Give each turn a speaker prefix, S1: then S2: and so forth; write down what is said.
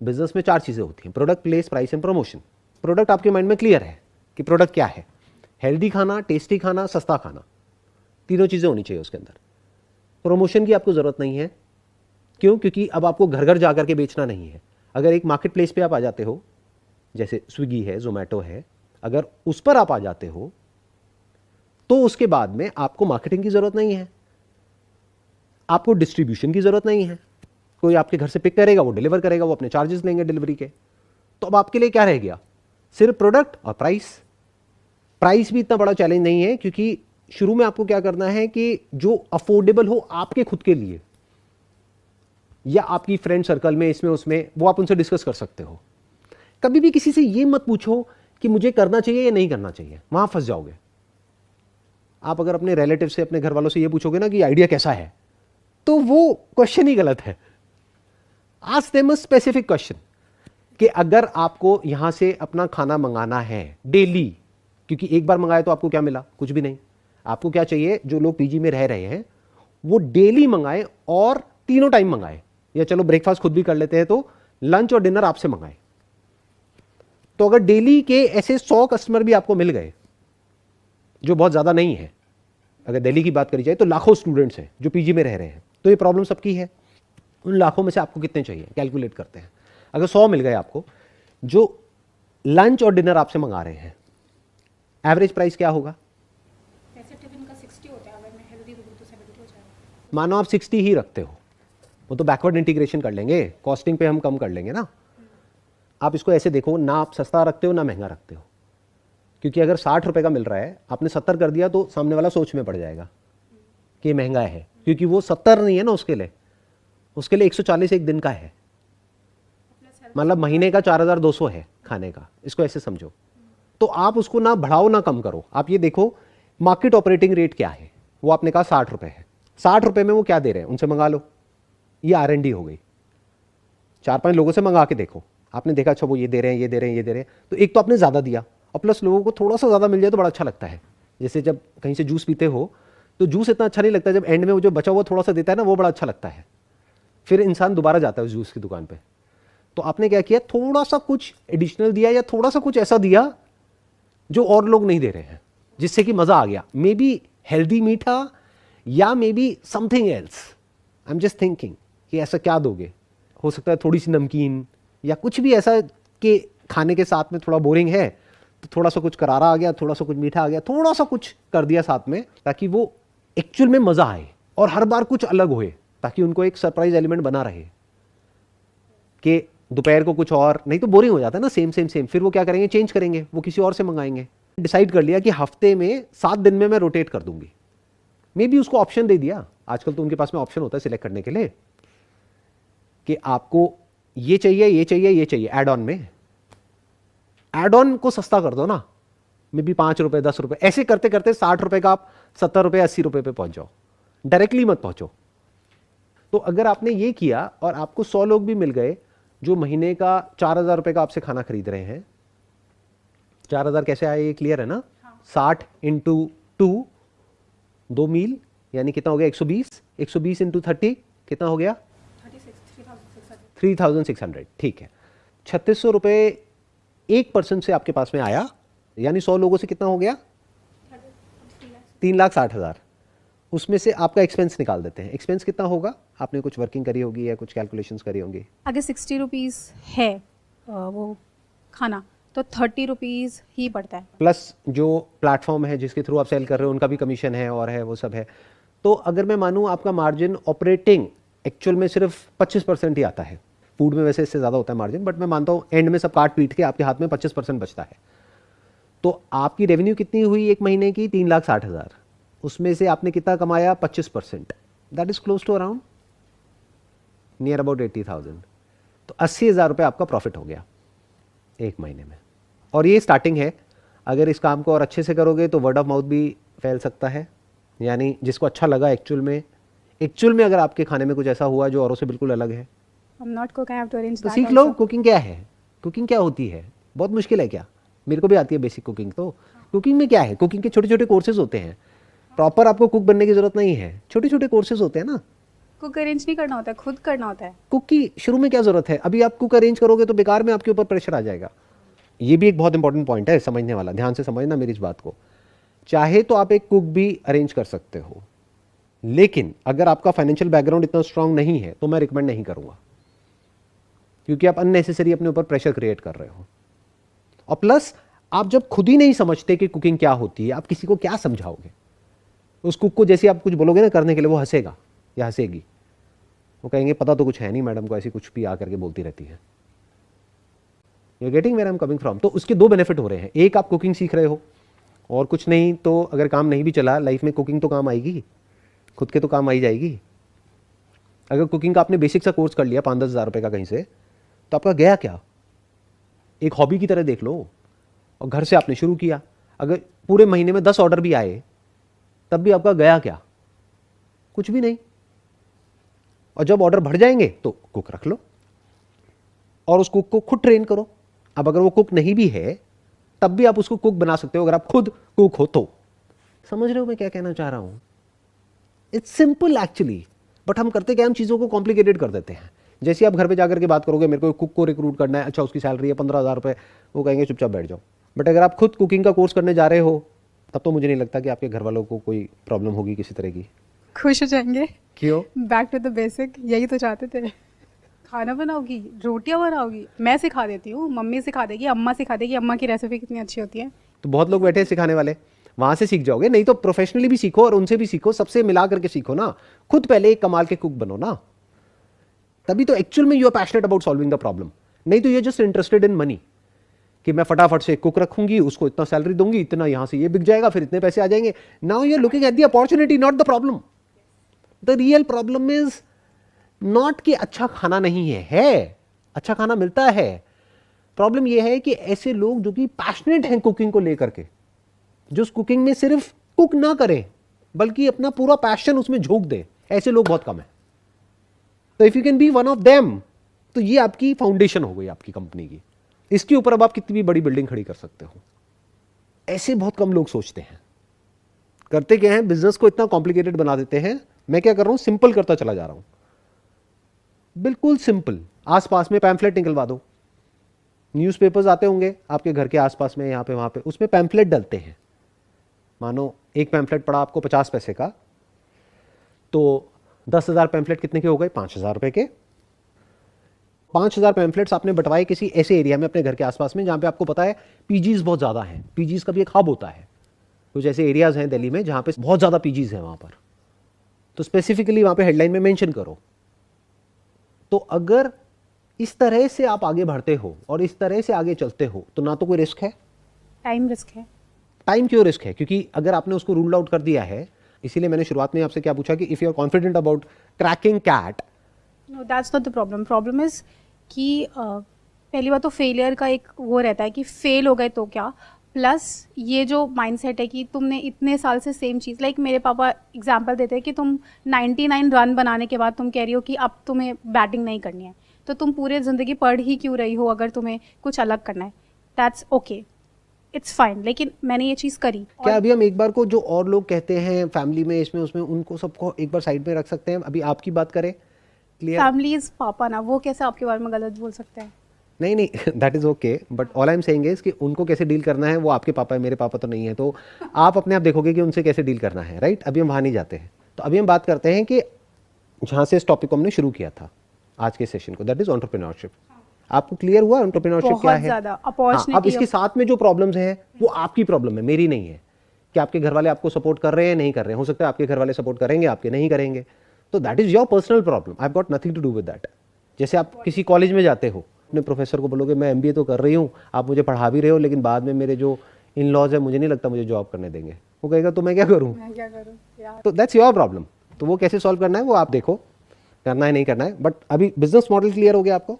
S1: Business में 4 चीज़ें होती हैं, product, place, price and promotion. Product आपके माइंड में क्लियर है कि प्रोडक्ट क्या है, हेल्दी खाना, टेस्टी खाना, सस्ता खाना, तीनों चीज़ें होनी चाहिए उसके अंदर। प्रमोशन की आपको ज़रूरत नहीं है, क्यों? क्योंकि अब आपको घर घर जा करके बेचना नहीं है। अगर एक मार्केट प्लेस पे आप आ जाते हो, जैसे स्विगी है, जोमेटो है, अगर उस पर आप आ जाते हो तो उसके बाद में आपको मार्केटिंग की ज़रूरत नहीं है, आपको डिस्ट्रीब्यूशन की ज़रूरत नहीं है। कोई आपके घर से पिक करेगा, वो डिलीवर करेगा, वो अपने चार्जेस लेंगे डिलीवरी के। तो अब आपके लिए क्या रह गया? सिर्फ प्रोडक्ट और प्राइस। प्राइस भी इतना बड़ा चैलेंज नहीं है, क्योंकि शुरू में आपको क्या करना है कि जो अफोर्डेबल हो आपके खुद के लिए या आपकी फ्रेंड सर्कल में, इसमें उसमें, वो आप उनसे डिस्कस कर सकते हो। कभी भी किसी से ये मत पूछो कि मुझे करना चाहिए या नहीं करना चाहिए, वहां फंस जाओगे। आप अगर अपने रिलेटिव से, अपने घर वालों से ये पूछोगे ना कि आइडिया कैसा है, तो वो क्वेश्चन ही गलत है। Ask them a specific question कि अगर आपको यहां से अपना खाना मंगाना है डेली, क्योंकि एक बार मंगाए तो आपको क्या मिला? कुछ भी नहीं। आपको क्या चाहिए? जो लोग पीजी में रह रहे हैं वो डेली मंगाए और तीनों टाइम मंगाए, या चलो ब्रेकफास्ट खुद भी कर लेते हैं तो लंच और डिनर आपसे मंगाए। तो अगर डेली के ऐसे 100 कस्टमर भी आपको मिल गए, जो बहुत ज्यादा नहीं है, अगर दिल्ली की बात करी जाए तो लाखों स्टूडेंट्स हैं जो पीजी में रह रहे हैं, तो ये प्रॉब्लम सबकी है। उन लाखों में से आपको कितने चाहिए, कैलकुलेट करते हैं। अगर 100 मिल गए आपको जो लंच और डिनर आपसे मंगा रहे हैं, एवरेज प्राइस क्या होगा? मानो आप 60 ही रखते हो, वो तो बैकवर्ड इंटीग्रेशन कर लेंगे, कॉस्टिंग पे हम कम कर लेंगे ना। आप इसको ऐसे देखो, ना आप सस्ता रखते हो ना महंगा रखते हो, क्योंकि अगर 60 रुपए का मिल रहा है, आपने 70 कर दिया तो सामने वाला सोच में पड़ जाएगा कि महंगा है, क्योंकि वो 70 नहीं है ना उसके लिए 140 एक दिन का है, मतलब महीने का 4200 है खाने का। इसको ऐसे समझो। तो आप उसको ना बढ़ाओ ना कम करो। आप ये देखो मार्केट ऑपरेटिंग रेट क्या है, वो आपने कहा 60 रुपए है। 60 रुपए में वो क्या दे रहे हैं, उनसे मंगा लो। ये R&D हो गई। 4-5 लोगों से मंगा के देखो, आपने देखा अच्छा वो ये दे रहे हैं, ये दे रहे हैं, ये दे रहे हैं, तो एक तो आपने ज़्यादा दिया, और प्लस लोगों को थोड़ा सा ज़्यादा मिल जाए तो बड़ा अच्छा लगता है। जैसे जब कहीं से जूस पीते हो तो जूस इतना अच्छा नहीं लगता, जब एंड में वो जो बचा हुआ थोड़ा सा देता है ना, वो बड़ा अच्छा लगता है, फिर इंसान दोबारा जाता है उस जूस की दुकान पे। तो आपने क्या किया, थोड़ा सा कुछ एडिशनल दिया, या थोड़ा सा कुछ ऐसा दिया जो और लोग नहीं दे रहे हैं, जिससे कि मज़ा आ गया। मे बी हेल्दी मीठा, या may be something else. I am just thinking कि ऐसा क्या दोगे। हो सकता है थोड़ी सी नमकीन या कुछ भी ऐसा कि खाने के साथ में थोड़ा बोरिंग है तो थोड़ा सा कुछ करारा आ गया, थोड़ा सा कुछ मीठा आ गया, थोड़ा सा कुछ कर दिया साथ में, ताकि वो एक्चुअल में मज़ा आए और हर बार कुछ अलग होए, ताकि उनको एक सरप्राइज एलिमेंट बना रहे कि दोपहर को कुछ और, नहीं तो बोरिंग हो जाता है ना, सेम सेम सेम। फिर वो क्या करेंगे, चेंज करेंगे, वो किसी और से मंगाएंगे। डिसाइड कर लिया कि हफ्ते में 7 दिन में मैं रोटेट कर दूंगी। मे बी उसको ऑप्शन दे दिया, आजकल तो उनके पास में ऑप्शन होता है सिलेक्ट करने के लिए कि आपको ये चाहिए, ये चाहिए, ये चाहिए। एड ऑन में एड ऑन को सस्ता कर दो ना, मे बी 5 रुपए, 10 रुपए, ऐसे करते करते 60 रुपए का आप 70 रुपए, 80 रुपए पे पहुंच जाओ। डायरेक्टली मत पहुंचो। तो अगर आपने ये किया और आपको 100 लोग भी मिल गए जो महीने का 4000 रुपए का आपसे खाना खरीद रहे हैं, 4000 कैसे आए, ये क्लियर है ना? 60 इंटू 2, 2 मील, यानी कितना हो गया, 120। 120 इंटू 30 कितना हो गया, 3600। ठीक है, 3600 रुपए एक पर्सन से आपके पास में आया, यानी 100 लोगों से कितना हो गया, 3,60,000। उसमें से आपका एक्सपेंस निकाल देते हैं। एक्सपेंस कितना होगा, आपने कुछ वर्किंग करी होगी या कुछ कैलकुलेशंस करी होंगी।
S2: अगर 60 रुपीज़ है वो खाना, तो 30 रुपीज़ ही पड़ता है,
S1: प्लस जो प्लेटफॉर्म है जिसके थ्रू आप सेल कर रहे हो उनका भी कमीशन है और है, वो सब है। तो अगर मैं मानूं आपका मार्जिन ऑपरेटिंग एक्चुअल में सिर्फ 25% ही आता है। फूड में वैसे इससे ज़्यादा होता है मार्जिन, बट मैं मानता हूँ एंड में सब काट पीट के आपके हाथ में 25% बचता है। तो आपकी रेवेन्यू कितनी हुई एक महीने की, 3,60,000। उसमें से आपने कितना कमाया, 25%, that is close to around near about 80,000। तो 80,000 रुपये आपका प्रॉफिट हो गया एक महीने में। और ये स्टार्टिंग है, अगर इस काम को और अच्छे से करोगे तो वर्ड ऑफ माउथ भी फैल सकता है, यानी जिसको अच्छा लगा एक्चुअल में अगर आपके खाने में कुछ ऐसा हुआ जो औरों से बिल्कुल अलग है,
S2: I'm not cook, I have to arrange
S1: तो
S2: that
S1: सीख लो।
S2: also.
S1: कुकिंग क्या है, कुकिंग क्या होती है, बहुत मुश्किल है क्या? मेरे को भी आती है बेसिक कुकिंग। तो कुकिंग में क्या है, कुकिंग के छोटे छोटे कोर्सेज होते हैं। प्रॉपर आपको कुक बनने की जरूरत नहीं है, छोटे छोटे कोर्सेज होते हैं ना।
S2: कुक अरेंज नहीं करना होता है, खुद करना होता है।
S1: कुक की शुरू में क्या जरूरत है? अभी आप कुक अरेंज करोगे तो बेकार में आपके ऊपर प्रेशर आ जाएगा। ये भी एक बहुत इंपॉर्टेंट पॉइंट है समझने वाला, ध्यान से समझना मेरी इस बात को। चाहे तो आप एक कुक भी अरेंज कर सकते हो, लेकिन अगर आपका फाइनेंशियल बैकग्राउंड इतना स्ट्रांग नहीं है तो मैं रिकमेंड नहीं करूंगा, क्योंकि आप अननेसेसरी अपने ऊपर प्रेशर क्रिएट कर रहे हो। और प्लस आप जब खुद ही नहीं समझते कि कुकिंग क्या होती है, आप किसी को क्या समझाओगे? उस कुक को जैसे आप कुछ बोलोगे ना करने के लिए, वो हंसेगा या हंसेगी, वो कहेंगे पता तो कुछ है नहीं मैडम को, ऐसी कुछ भी आकर के बोलती रहती है। You getting where I am coming from? तो उसके दो बेनिफिट हो रहे हैं, एक आप कुकिंग सीख रहे हो, और कुछ नहीं तो अगर काम नहीं भी चला लाइफ में, कुकिंग तो काम आएगी, खुद के तो काम आई जाएगी। अगर कुकिंग का आपने बेसिक सा कोर्स कर लिया 5-10 हज़ार रुपये का कहीं से, तो आपका गया क्या? एक हॉबी की तरह देख लो। और घर से आपने शुरू किया, अगर पूरे महीने में 10 ऑर्डर भी आए तब भी आपका गया क्या? कुछ भी नहीं। और जब ऑर्डर बढ़ जाएंगे तो कुक रख लो और उस कुक को खुद ट्रेन करो। अब अगर वो कुक नहीं भी है तब भी आप उसको कुक बना सकते हो, अगर आप खुद कुक हो तो। समझ रहे हो मैं क्या कहना चाह रहा हूं? इट्स सिंपल एक्चुअली, बट हम करते क्या, हम चीज़ों को कॉम्प्लिकेटेड कर देते हैं। जैसे आप घर पे जाकर के बात करोगे, मेरे को कुक को रिक्रूट करना है, अच्छा उसकी सैलरी है 15,000 रुपये, वो कहेंगे चुपचाप बैठ जाओ। बट अगर आप खुद कुकिंग का कोर्स करने जा रहे हो तब तो मुझे नहीं लगता कि आपके घर वालों को कोई प्रॉब्लम होगी किसी तरह की।
S2: खुश हो जाएंगे।
S1: क्यों?
S2: बैक टू द बेसिक, यही तो चाहते थे। खाना बनाओगी, रोटियां बनाओगी, मैं सिखा देती हूँ, मम्मी सिखा देगी, अम्मा सिखा देगी, अम्मा की रेसिपी कितनी अच्छी होती है।
S1: तो बहुत लोग बैठे हैं सिखाने वाले, वहां से सीख जाओगे। नहीं तो प्रोफेशनली भी सीखो और उनसे भी सीखो, सबसे मिला करके सीखो ना। खुद पहले एक कमाल के कुक बनो ना, तभी तो एक्चुअल में you are passionate about solving the problem. नहीं तो you are just interested in money, कि मैं फटाफट से कुक रखूंगी, उसको इतना सैलरी दूंगी, इतना यहां से ये बिक जाएगा, फिर इतने पैसे आ जाएंगे। Now you are looking at the opportunity, not the problem. The real problem is not कि अच्छा खाना नहीं है, अच्छा खाना मिलता है। प्रॉब्लम यह है कि ऐसे लोग जो कि पैशनेट हैं कुकिंग को लेकर के, जो उस कुकिंग में सिर्फ कुक ना करें बल्कि अपना पूरा पैशन उसमें झोंक दे, ऐसे लोग बहुत कम है। तो if you can be one of them, तो ये आपकी फाउंडेशन हो गई आपकी कंपनी की। इसके ऊपर अब आप कितनी भी बड़ी बिल्डिंग खड़ी कर सकते हो। ऐसे बहुत कम लोग सोचते हैं। करते क्या है, बिजनेस को इतना कॉम्प्लिकेटेड बना देते हैं। मैं क्या कर रहा हूं, सिंपल करता चला जा रहा हूं, बिल्कुल सिंपल। आसपास में पैम्फलेट निकलवा दो, न्यूज़पेपर्स आते होंगे आपके घर के आसपास में, यहां पे वहां पे, उसमें पैम्फलेट डलते हैं। मानो एक पैम्फलेट पड़ा आपको 50 पैसे का, तो 10,000 पैम्फलेट कितने के हो गए? 5,000 रुपए के। 5,000 पैम्फलेट्स आपने बंटवाए किसी ऐसे एरिया में अपने घर के आसपास में जहां पे आपको पता है पीजीज बहुत ज़्यादा हैं। पीजीज का भी एक हब होता है। कुछ ऐसे एरियाज हैं दिल्ली में जहां पे बहुत ज़्यादा पीजीज हैं, वहां पर तो स्पेसिफिकली वहां पे हेडलाइन में मेंशन करो। तो अगर इस तरह से आप आगे बढ़ते हो और इस तरह से आगे चलते हो तो ना तो कोई रिस्क है।
S2: टाइम रिस्क है।
S1: टाइम क्यों रिस्क है? क्योंकि अगर आपने उसको रूल आउट कर दिया है, इसीलिए मैंने शुरुआत में आपसे क्या पूछा कि if you are confident about cracking CAT.
S2: No, that's not the problem. Problem is कि पहली बात तो फेलियर का एक वो रहता है कि फेल हो गए तो क्या, प्लस ये जो माइंडसेट है कि तुमने इतने साल से सेम चीज़, लाइक मेरे पापा एग्जांपल देते हैं कि तुम 99 रन बनाने के बाद तुम कह रही हो कि अब तुम्हें बैटिंग नहीं करनी है, तो तुम पूरे ज़िंदगी पढ़ ही क्यों रही हो अगर तुम्हें कुछ अलग करना है। That's okay, it's fine. लेकिन मैंने ये चीज़ करी।
S1: क्या अभी हम एक बार को जो और लोग कहते हैं फैमिली में, इसमें उसमें, उनको सबको एक बार साइड में रख सकते हैं? अभी आपकी बात करें, क्लियर?
S2: फैमिली इज पापा ना, वो कैसे आपके बारे में गलत बोल सकते हैं?
S1: नहीं नहीं, that is okay, but all I am saying is कि उनको कैसे डील करना है वो आपके पापा है, मेरे पापा तो नहीं है, तो आप अपने आप देखोगे कि उनसे कैसे डील करना है, राइट? अभी हम वहाँ नहीं जाते हैं। तो अभी हम बात करते हैं कि जहाँ से इस टॉपिक को हमने शुरू किया था आज के सेशन को, दैट इज एंटरप्रेन्योरशिप। आपको क्लियर हुआ एंटरप्रेन्योरशिप क्या है?
S2: ज़्यादा
S1: हाँ,
S2: अपॉर्चुनिटी।
S1: अब इसके साथ में जो प्रॉब्लम्स हैं वो आपकी प्रॉब्लम है, मेरी नहीं है। कि आपके घर वाले आपको सपोर्ट कर रहे हैं, नहीं कर रहे हैं। हो सकता है आपके घर वाले सपोर्ट करेंगे, आपके नहीं करेंगे, तो that is your personal problem. I have got nothing to do with that. जैसे आप किसी कॉलेज में जाते हो, अपने प्रोफेसर को बोलोगे मैं MBA तो कर रही हूँ, आप मुझे पढ़ा भी रहे हो, लेकिन बाद में मेरे जो इन लॉज है मुझे नहीं लगता मुझे जॉब करने देंगे। वो कहेगा तो मैं क्या करूँ? तो दैट्स योर प्रॉब्लम। तो वो कैसे सॉल्व करना है वो आप देखो, करना है नहीं करना है। बट अभी बिजनेस मॉडल क्लियर हो गया आपको?